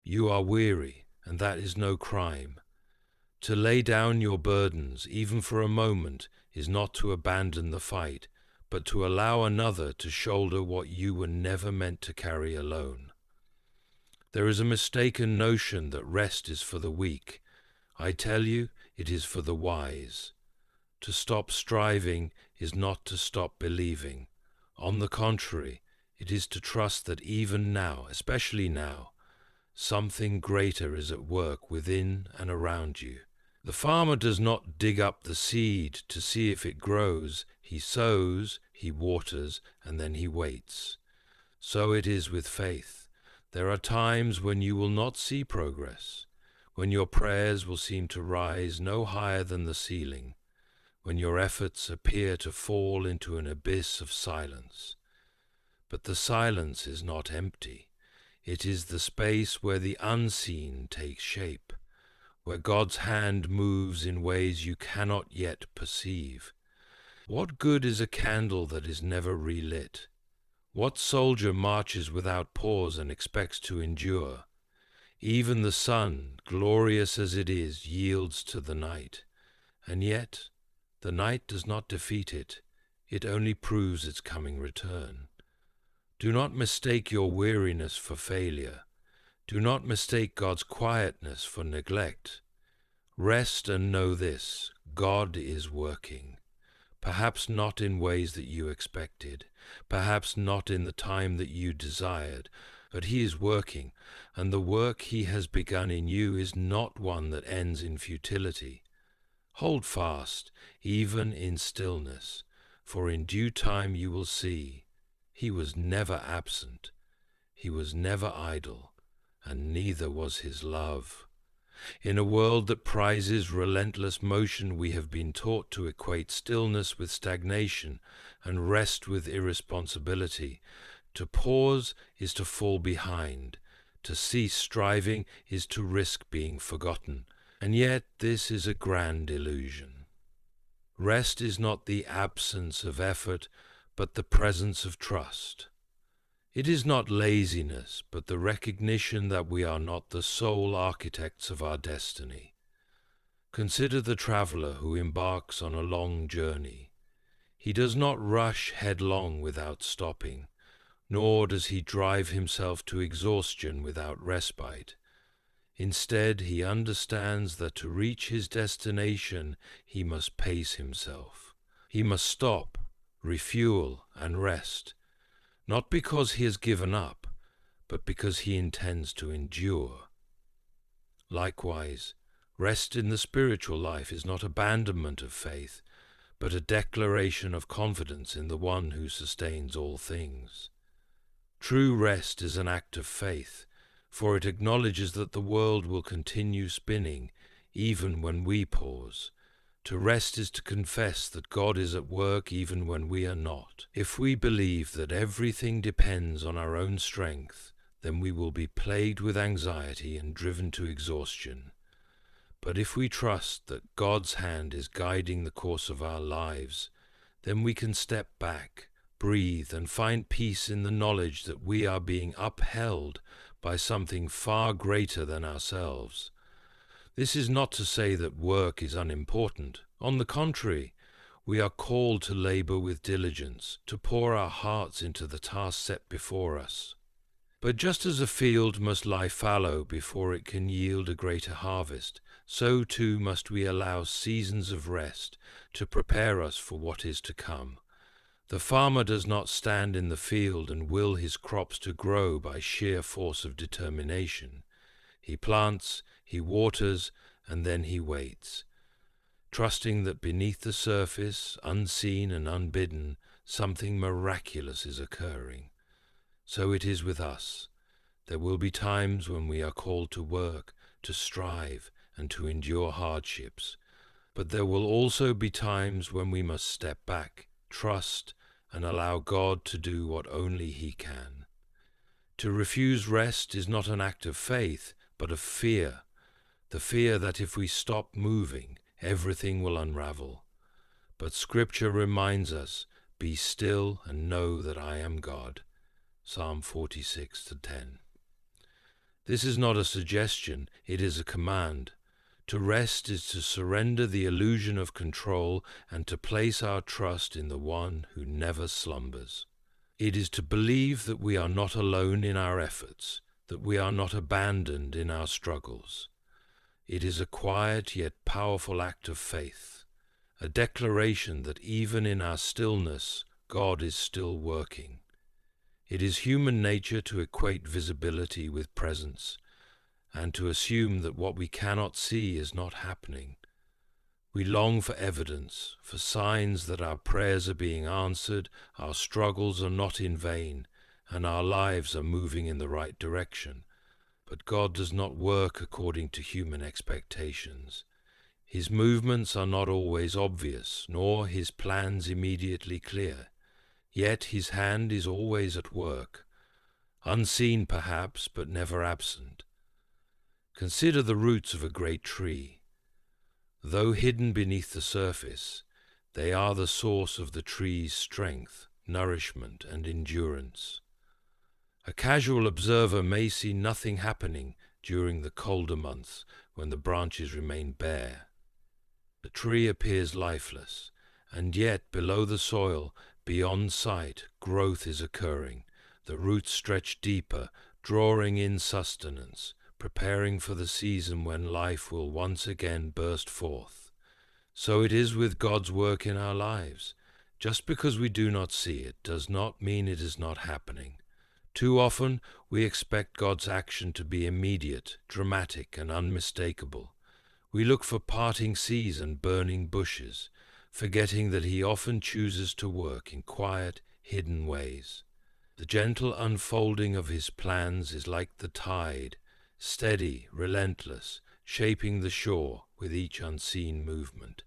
You are weary, and that is no crime. To lay down your burdens, even for a moment, is not to abandon the fight, but to allow another to shoulder what you were never meant to carry alone. There is a mistaken notion that rest is for the weak. I tell you, it is for the wise. To stop striving is not to stop believing. On the contrary, it is to trust that even now, especially now, something greater is at work within and around you. The farmer does not dig up the seed to see if it grows. He sows, he waters, and then he waits. So it is with faith. There are times when you will not see progress, when your prayers will seem to rise no higher than the ceiling, when your efforts appear to fall into an abyss of silence. But the silence is not empty. It is the space where the unseen takes shape, where God's hand moves in ways you cannot yet perceive. What good is a candle that is never relit? What soldier marches without pause and expects to endure? Even the sun, glorious as it is, yields to the night. And yet, the night does not defeat it. It only proves its coming return. Do not mistake your weariness for failure. Do not mistake God's quietness for neglect. Rest and know this: God is working. Perhaps not in ways that you expected, perhaps not in the time that you desired, but He is working, and the work He has begun in you is not one that ends in futility. Hold fast, even in stillness, for in due time you will see He was never absent, He was never idle, and neither was His love. In a world that prizes relentless motion, we have been taught to equate stillness with stagnation and rest with irresponsibility. To pause is to fall behind. To cease striving is to risk being forgotten. And yet this is a grand illusion. Rest is not the absence of effort, but the presence of trust. It is not laziness, but the recognition that we are not the sole architects of our destiny. Consider the traveler who embarks on a long journey. He does not rush headlong without stopping, nor does he drive himself to exhaustion without respite. Instead, he understands that to reach his destination, he must pace himself. He must stop, refuel, and rest. Not because he has given up, but because he intends to endure. Likewise, rest in the spiritual life is not abandonment of faith, but a declaration of confidence in the One who sustains all things. True rest is an act of faith, for it acknowledges that the world will continue spinning even when we pause. To rest is to confess that God is at work even when we are not. If we believe that everything depends on our own strength, then we will be plagued with anxiety and driven to exhaustion. But if we trust that God's hand is guiding the course of our lives, then we can step back, breathe, and find peace in the knowledge that we are being upheld by something far greater than ourselves. This is not to say that work is unimportant. On the contrary, we are called to labor with diligence, to pour our hearts into the task set before us. But just as a field must lie fallow before it can yield a greater harvest, so too must we allow seasons of rest to prepare us for what is to come. The farmer does not stand in the field and will his crops to grow by sheer force of determination. He plants, he waters, and then he waits, trusting that beneath the surface, unseen and unbidden, something miraculous is occurring. So it is with us. There will be times when we are called to work, to strive, and to endure hardships. But there will also be times when we must step back, trust, and allow God to do what only He can. To refuse rest is not an act of faith, but of fear. The fear that if we stop moving, everything will unravel. But Scripture reminds us, "Be still and know that I am God." Psalm 46:10. This is not a suggestion, it is a command. To rest is to surrender the illusion of control and to place our trust in the one who never slumbers. It is to believe that we are not alone in our efforts, that we are not abandoned in our struggles. It is a quiet yet powerful act of faith, a declaration that even in our stillness, God is still working. It is human nature to equate visibility with presence, and to assume that what we cannot see is not happening. We long for evidence, for signs that our prayers are being answered, our struggles are not in vain, and our lives are moving in the right direction. But God does not work according to human expectations. His movements are not always obvious, nor his plans immediately clear. Yet his hand is always at work, unseen perhaps, but never absent. Consider the roots of a great tree. Though hidden beneath the surface, they are the source of the tree's strength, nourishment, and endurance. A casual observer may see nothing happening during the colder months when the branches remain bare. The tree appears lifeless, and yet below the soil, beyond sight, growth is occurring. The roots stretch deeper, drawing in sustenance, preparing for the season when life will once again burst forth. So it is with God's work in our lives. Just because we do not see it does not mean it is not happening. Too often we expect God's action to be immediate, dramatic, and unmistakable. We look for parting seas and burning bushes, forgetting that he often chooses to work in quiet, hidden ways. The gentle unfolding of his plans is like the tide, steady, relentless, shaping the shore with each unseen movement.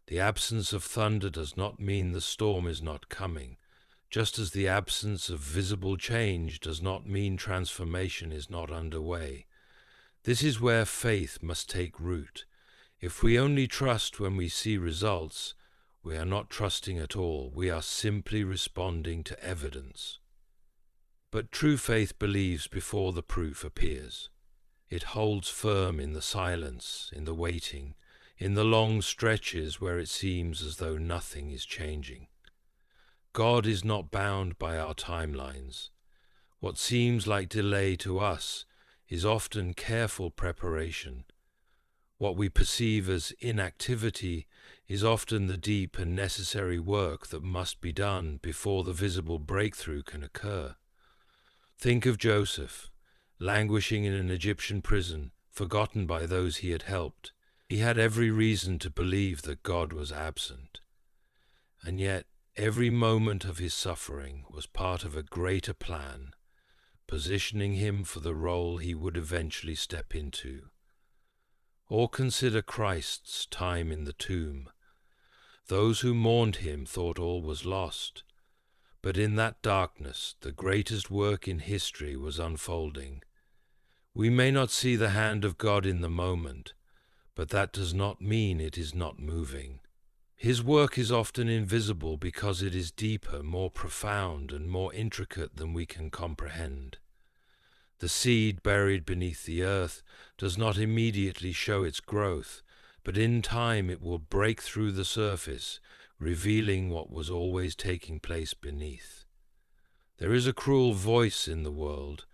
The absence of thunder does not mean the storm is not coming, just as the absence of visible change does not mean transformation is not underway. This is where faith must take root. If we only trust when we see results, we are not trusting at all. We are simply responding to evidence. But true faith believes before the proof appears. It holds firm in the silence, in the waiting, in the long stretches where it seems as though nothing is changing. God is not bound by our timelines. What seems like delay to us is often careful preparation. What we perceive as inactivity is often the deep and necessary work that must be done before the visible breakthrough can occur. Think of Joseph, languishing in an Egyptian prison, forgotten by those he had helped. He had every reason to believe that God was absent. And yet, every moment of his suffering was part of a greater plan, positioning him for the role he would eventually step into. Or consider Christ's time in the tomb. Those who mourned him thought all was lost, but in that darkness the greatest work in history was unfolding. We may not see the hand of God in the moment, but that does not mean it is not moving. His work is often invisible because it is deeper, more profound, and more intricate than we can comprehend. The seed buried beneath the earth does not immediately show its growth, but in time it will break through the surface, revealing what was always taking place beneath. There is a cruel voice in the world,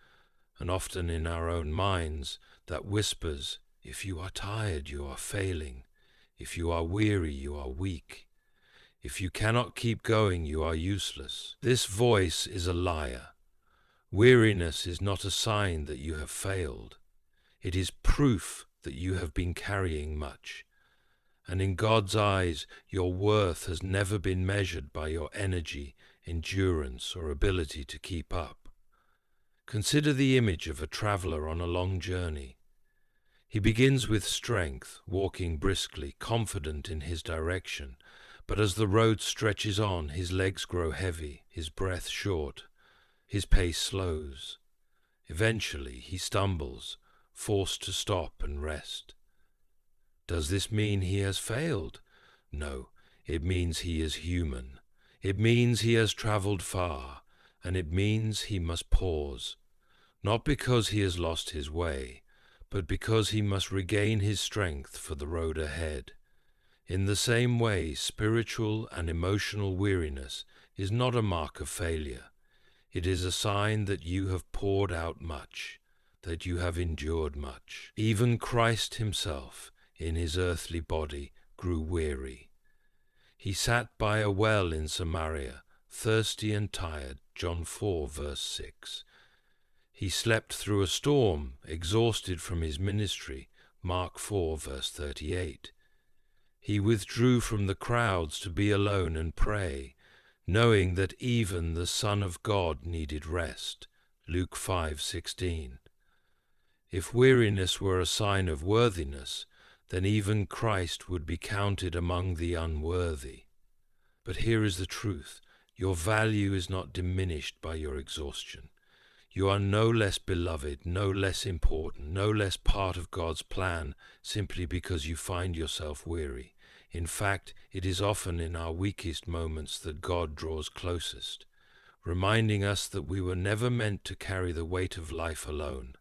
and often in our own minds, that whispers, "If you are tired, you are failing. If you are weary, you are weak. If you cannot keep going, you are useless." This voice is a liar. Weariness is not a sign that you have failed. It is proof that you have been carrying much. And in God's eyes, your worth has never been measured by your energy, endurance, or ability to keep up. Consider the image of a traveler on a long journey. He begins with strength, walking briskly, confident in his direction, but as the road stretches on, his legs grow heavy, his breath short, his pace slows. Eventually, he stumbles, forced to stop and rest. Does this mean he has failed? No, it means he is human. It means he has traveled far, and it means he must pause, not because he has lost his way, but because he must regain his strength for the road ahead. In the same way, spiritual and emotional weariness is not a mark of failure. It is a sign that you have poured out much, that you have endured much. Even Christ himself, in his earthly body, grew weary. He sat by a well in Samaria, thirsty and tired, John 4, verse 6. He slept through a storm, exhausted from his ministry, Mark 4, verse 38. He withdrew from the crowds to be alone and pray, knowing that even the Son of God needed rest, Luke 5:16. If weariness were a sign of worthiness, then even Christ would be counted among the unworthy. But here is the truth. Your value is not diminished by your exhaustion. You are no less beloved, no less important, no less part of God's plan simply because you find yourself weary. In fact, it is often in our weakest moments that God draws closest, reminding us that we were never meant to carry the weight of life alone.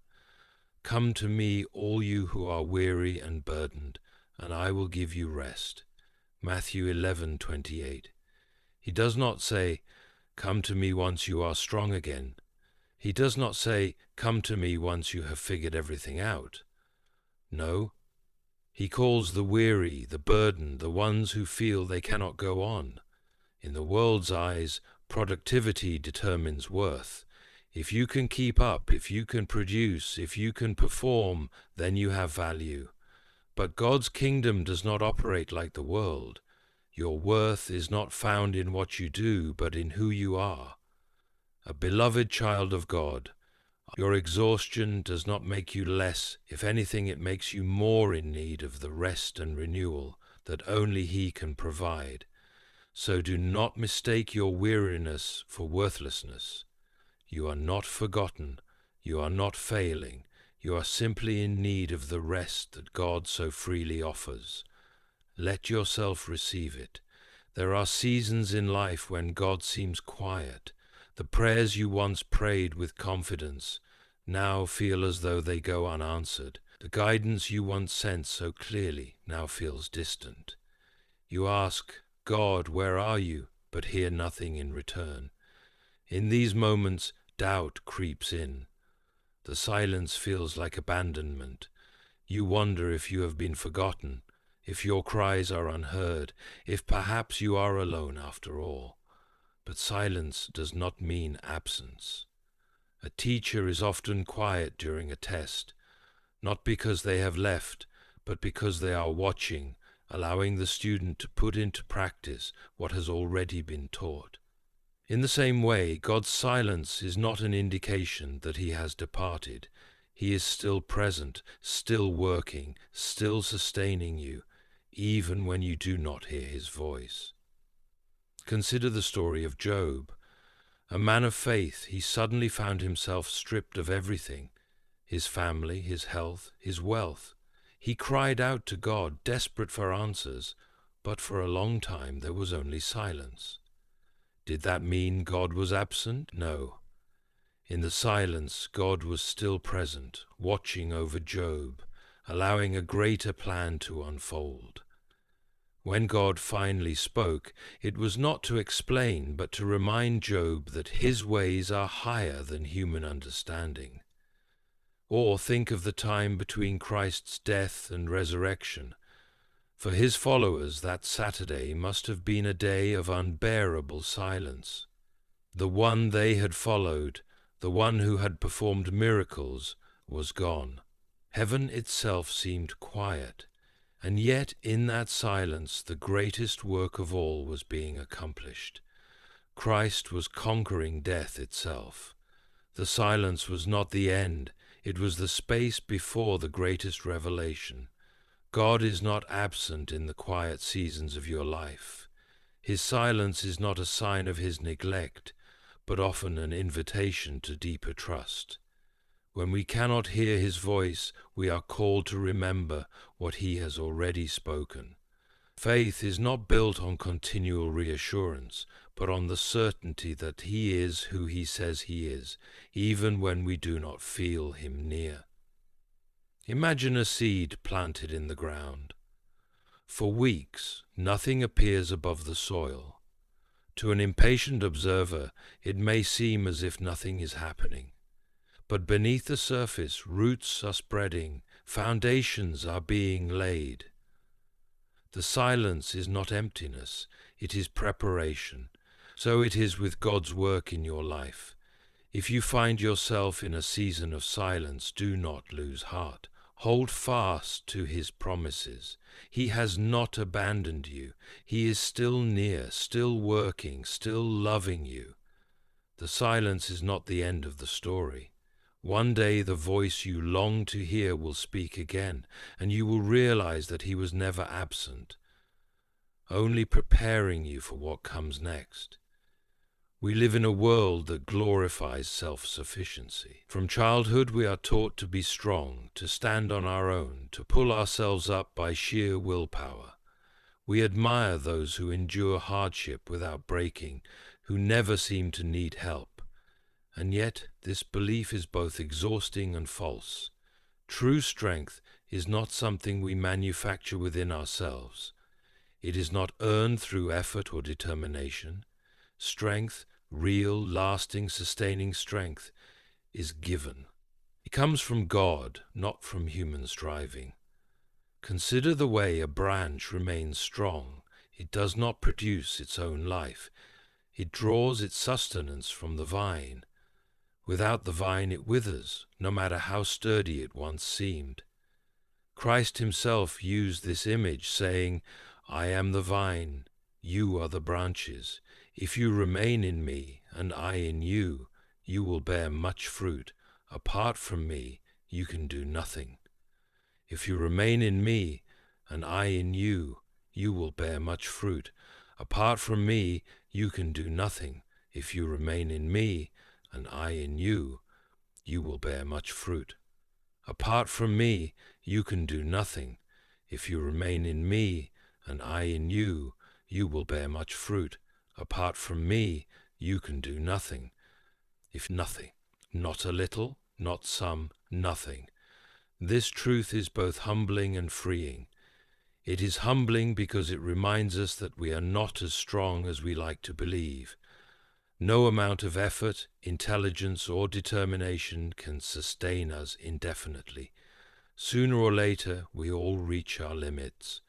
Come to me, all you who are weary and burdened, and I will give you rest. Matthew 11:28. He does not say, come to me once you are strong again. He does not say, come to me once you have figured everything out. No, he calls the weary, the burdened, the ones who feel they cannot go on. In the world's eyes, productivity determines worth. If you can keep up, if you can produce, if you can perform, then you have value. But God's kingdom does not operate like the world. Your worth is not found in what you do, but in who you are. A beloved child of God, your exhaustion does not make you less. If anything, it makes you more in need of the rest and renewal that only He can provide. So do not mistake your weariness for worthlessness. You are not forgotten. You are not failing. You are simply in need of the rest that God so freely offers. Let yourself receive it. There are seasons in life when God seems quiet. The prayers you once prayed with confidence now feel as though they go unanswered. The guidance you once sensed so clearly now feels distant. You ask, God, where are you? But hear nothing in return. In these moments, doubt creeps in. The silence feels like abandonment. You wonder if you have been forgotten, if your cries are unheard, if perhaps you are alone after all. But silence does not mean absence. A teacher is often quiet during a test, not because they have left, but because they are watching, allowing the student to put into practice what has already been taught. In the same way, God's silence is not an indication that He has departed. He is still present, still working, still sustaining you, even when you do not hear His voice. Consider the story of Job. A man of faith, he suddenly found himself stripped of everything, his family, his health, his wealth. He cried out to God, desperate for answers, but for a long time there was only silence. Did that mean God was absent? No. In the silence, God was still present, watching over Job, allowing a greater plan to unfold. When God finally spoke, it was not to explain, but to remind Job that His ways are higher than human understanding. Or think of the time between Christ's death and resurrection. For His followers, that Saturday must have been a day of unbearable silence. The one they had followed, the one who had performed miracles, was gone. Heaven itself seemed quiet. And yet in that silence the greatest work of all was being accomplished. Christ was conquering death itself. The silence was not the end, it was the space before the greatest revelation. God is not absent in the quiet seasons of your life. His silence is not a sign of His neglect, but often an invitation to deeper trust. When we cannot hear His voice, we are called to remember what He has already spoken. Faith is not built on continual reassurance, but on the certainty that He is who He says He is, even when we do not feel Him near. Imagine a seed planted in the ground. For weeks, nothing appears above the soil. To an impatient observer, it may seem as if nothing is happening. But beneath the surface, roots are spreading, foundations are being laid. The silence is not emptiness, it is preparation. So it is with God's work in your life. If you find yourself in a season of silence, do not lose heart. Hold fast to His promises. He has not abandoned you. He is still near, still working, still loving you. The silence is not the end of the story. One day the voice you long to hear will speak again, and you will realize that He was never absent, only preparing you for what comes next. We live in a world that glorifies self-sufficiency. From childhood we are taught to be strong, to stand on our own, to pull ourselves up by sheer willpower. We admire those who endure hardship without breaking, who never seem to need help. And yet this belief is both exhausting and false. True strength is not something we manufacture within ourselves. It is not earned through effort or determination. Strength, real, lasting, sustaining strength, is given. It comes from God, not from human striving. Consider the way a branch remains strong. It does not produce its own life. It draws its sustenance from the vine. Without the vine it withers, no matter how sturdy it once seemed. Christ Himself used this image, saying, "I am the vine, you are the branches. If you remain in me, and I in you, you will bear much fruit. Apart from me, you can do nothing. If you remain in me, and I in you, you will bear much fruit. Apart from me, you can do nothing. If you remain in me, and I in you, you will bear much fruit. Apart from me, you can do nothing. If you remain in me, and I in you, you will bear much fruit. Apart from me, you can do nothing. If nothing, not a little, not some, nothing. This truth is both humbling and freeing. It is humbling because it reminds us that we are not as strong as we like to believe. No amount of effort, intelligence, or determination can sustain us indefinitely. Sooner or later, we all reach our limits.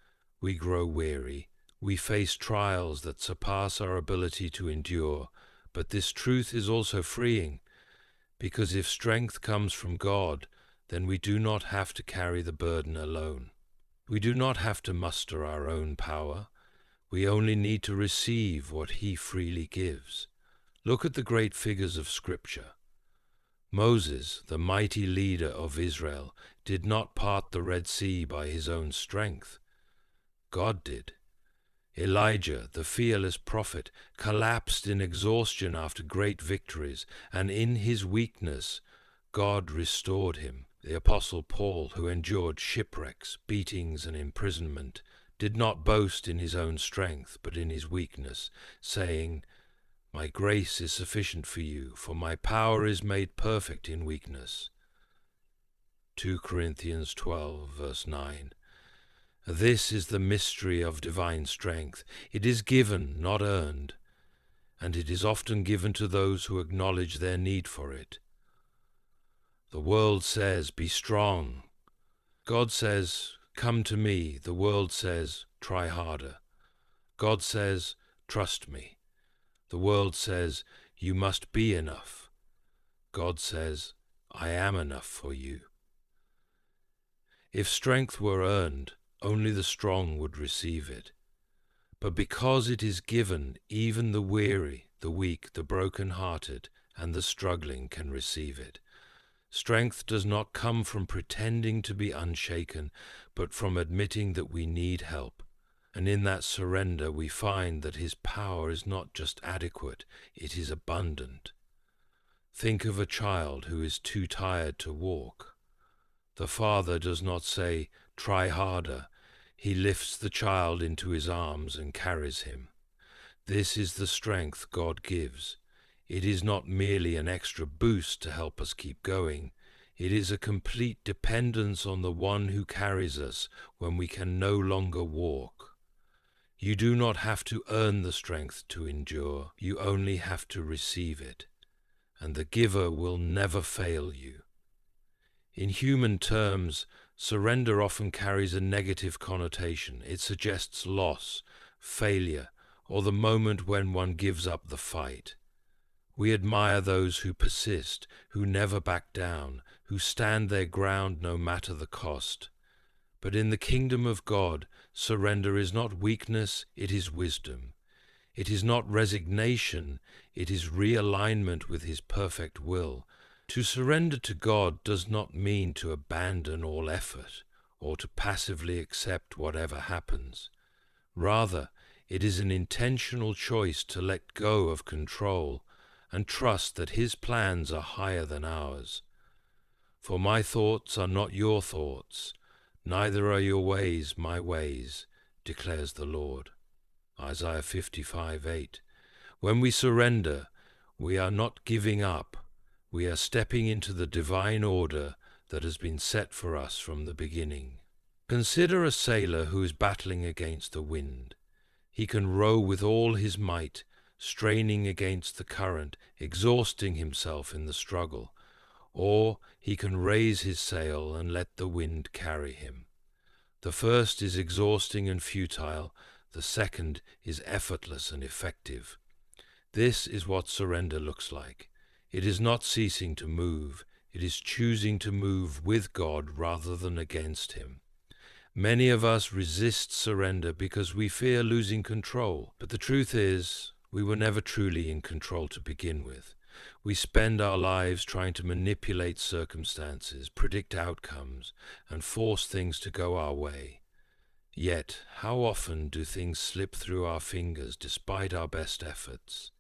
We grow weary. We face trials that surpass our ability to endure. But this truth is also freeing, because if strength comes from God, then we do not have to carry the burden alone. We do not have to muster our own power. We only need to receive what He freely gives. Look at the great figures of Scripture. Moses, the mighty leader of Israel, did not part the Red Sea by his own strength. God did. Elijah, the fearless prophet, collapsed in exhaustion after great victories, and in his weakness, God restored him. The Apostle Paul, who endured shipwrecks, beatings, and imprisonment, did not boast in his own strength, but in his weakness, saying, "My grace is sufficient for you, for my power is made perfect in weakness." 2 Corinthians 12, verse 9. This is the mystery of divine strength. It is given, not earned, and it is often given to those who acknowledge their need for it. The world says, "Be strong." God says, "Come to me." The world says, "Try harder." God says, "Trust me." The world says, "You must be enough." God says, "I am enough for you." If strength were earned, only the strong would receive it. But because it is given, even the weary, the weak, the broken-hearted, and the struggling can receive it. Strength does not come from pretending to be unshaken, but from admitting that we need help. And in that surrender we find that His power is not just adequate, it is abundant. Think of a child who is too tired to walk. The father does not say, "Try harder." He lifts the child into his arms and carries him. This is the strength God gives. It is not merely an extra boost to help us keep going. It is a complete dependence on the one who carries us when we can no longer walk. You do not have to earn the strength to endure. You only have to receive it. And the giver will never fail you. In human terms, surrender often carries a negative connotation. It suggests loss, failure, or the moment when one gives up the fight. We admire those who persist, who never back down, who stand their ground no matter the cost. But in the kingdom of God, surrender is not weakness, it is wisdom. It is not resignation, it is realignment with His perfect will. To surrender to God does not mean to abandon all effort or to passively accept whatever happens. Rather, it is an intentional choice to let go of control and trust that His plans are higher than ours. For my thoughts are not your thoughts, neither are your ways my ways, declares the Lord. Isaiah 55:8. When we surrender, we are not giving up. We are stepping into the divine order that has been set for us from the beginning. Consider a sailor who is battling against the wind. He can row with all his might, straining against the current, exhausting himself in the struggle, or he can raise his sail and let the wind carry him. The first is exhausting and futile, the second is effortless and effective. This is what surrender looks like. It is not ceasing to move, it is choosing to move with God rather than against Him. Many of us resist surrender because we fear losing control, but the truth is, we were never truly in control to begin with. We spend our lives trying to manipulate circumstances, predict outcomes, and force things to go our way. Yet, how often do things slip through our fingers despite our best efforts?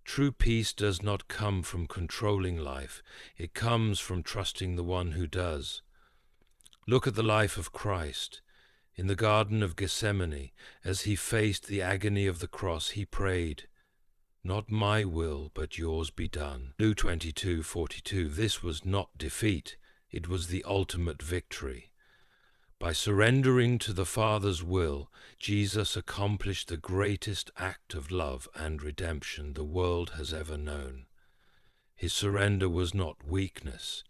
True peace does not come from controlling life, it comes from trusting the one who does. Look at the life of Christ. In the Garden of Gethsemane, as he faced the agony of the cross, he prayed, "Not my will, but yours be done." Luke 22:42. This was not defeat, it was the ultimate victory. By surrendering to the Father's will, Jesus accomplished the greatest act of love and redemption the world has ever known. His surrender was not weakness.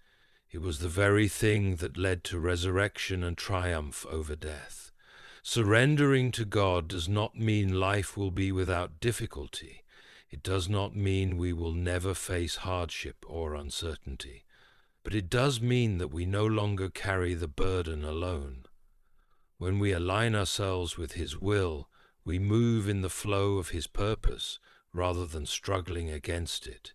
It was the very thing that led to resurrection and triumph over death. Surrendering to God does not mean life will be without difficulty. It does not mean we will never face hardship or uncertainty. But it does mean that we no longer carry the burden alone. When we align ourselves with His will, we move in the flow of His purpose rather than struggling against it.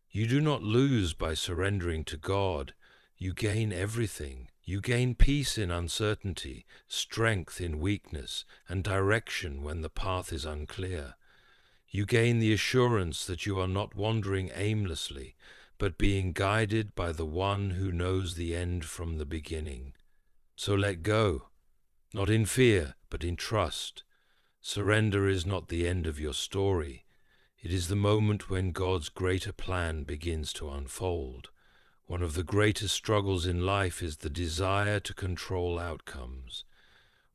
You do not lose by surrendering to God. You gain everything. You gain peace in uncertainty, strength in weakness, and direction when the path is unclear. You gain the assurance that you are not wandering aimlessly, but being guided by the one who knows the end from the beginning. So let go, not in fear, but in trust. Surrender is not the end of your story. It is the moment when God's greater plan begins to unfold. One of the greatest struggles in life is the desire to control outcomes.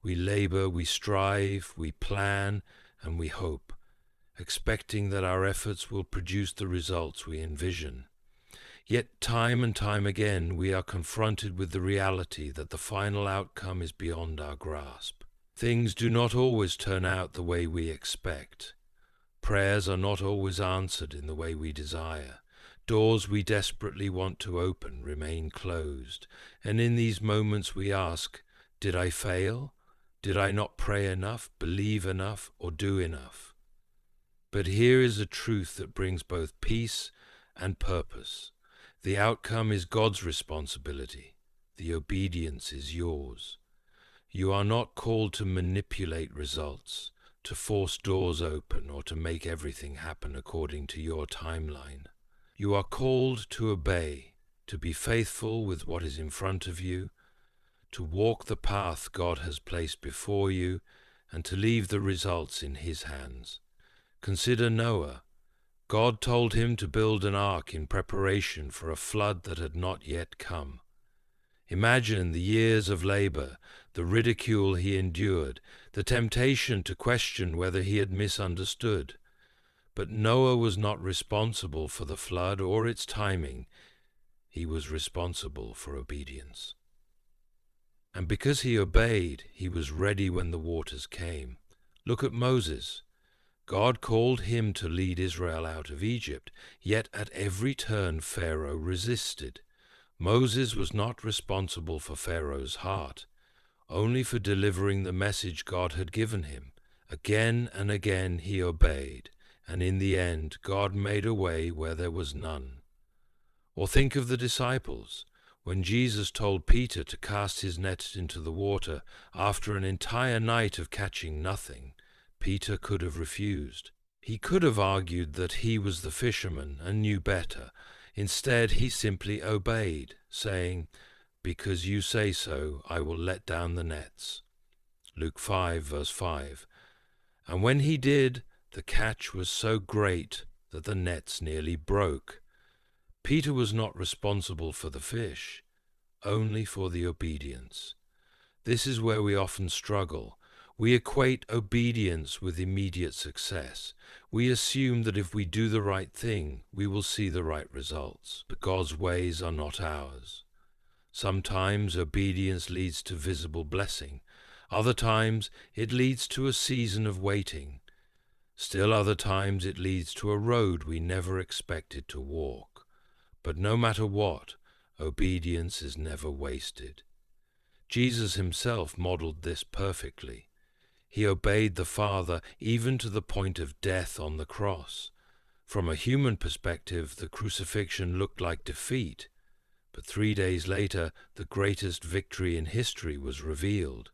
We labor, we strive, we plan, and we hope, expecting that our efforts will produce the results we envision. Yet time and time again we are confronted with the reality that the final outcome is beyond our grasp. Things do not always turn out the way we expect. Prayers are not always answered in the way we desire. Doors we desperately want to open remain closed, and in these moments we ask, did I fail? Did I not pray enough, believe enough, or do enough? But here is a truth that brings both peace and purpose. The outcome is God's responsibility. The obedience is yours. You are not called to manipulate results, to force doors open, or to make everything happen according to your timeline. You are called to obey, to be faithful with what is in front of you, to walk the path God has placed before you, and to leave the results in His hands. Consider Noah. God told him to build an ark in preparation for a flood that had not yet come. Imagine the years of labor, the ridicule he endured, the temptation to question whether he had misunderstood. But Noah was not responsible for the flood or its timing. He was responsible for obedience. And because he obeyed, he was ready when the waters came. Look at Moses. God called him to lead Israel out of Egypt, yet at every turn Pharaoh resisted. Moses was not responsible for Pharaoh's heart, only for delivering the message God had given him. Again and again he obeyed, and in the end God made a way where there was none. Or think of the disciples. When Jesus told Peter to cast his net into the water after an entire night of catching nothing, Peter could have refused. He could have argued that he was the fisherman and knew better. Instead, he simply obeyed, saying, "Because you say so, I will let down the nets." Luke 5, verse 5. And when he did, the catch was so great that the nets nearly broke. Peter was not responsible for the fish, only for the obedience. This is where we often struggle. We equate obedience with immediate success. We assume that if we do the right thing, we will see the right results. But God's ways are not ours. Sometimes obedience leads to visible blessing. Other times it leads to a season of waiting. Still other times it leads to a road we never expected to walk. But no matter what, obedience is never wasted. Jesus himself modeled this perfectly. He obeyed the Father even to the point of death on the cross. From a human perspective, the crucifixion looked like defeat, but 3 days later, the greatest victory in history was revealed.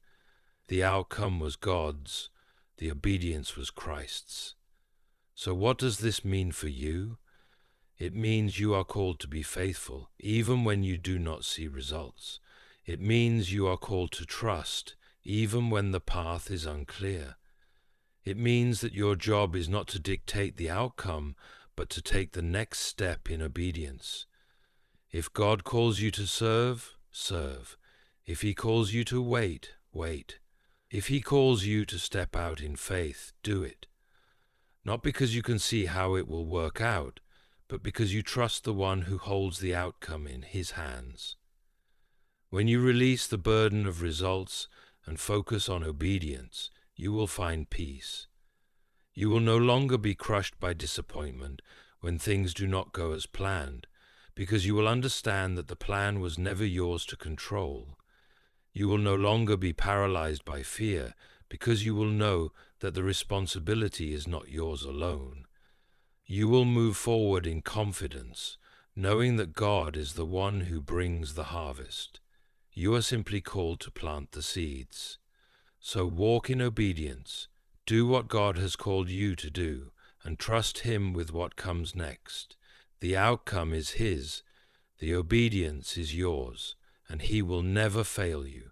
The outcome was God's, the obedience was Christ's. So what does this mean for you? It means you are called to be faithful, even when you do not see results. It means you are called to trust, even when the path is unclear. It means that your job is not to dictate the outcome, but to take the next step in obedience. If God calls you to serve, serve. If He calls you to wait, wait. If He calls you to step out in faith, do it. Not because you can see how it will work out, but because you trust the one who holds the outcome in His hands. When you release the burden of results and focus on obedience, you will find peace. You will no longer be crushed by disappointment when things do not go as planned, because you will understand that the plan was never yours to control. You will no longer be paralyzed by fear, because you will know that the responsibility is not yours alone. You will move forward in confidence, knowing that God is the one who brings the harvest. You are simply called to plant the seeds. So walk in obedience, do what God has called you to do, and trust Him with what comes next. The outcome is His, the obedience is yours, and He will never fail you.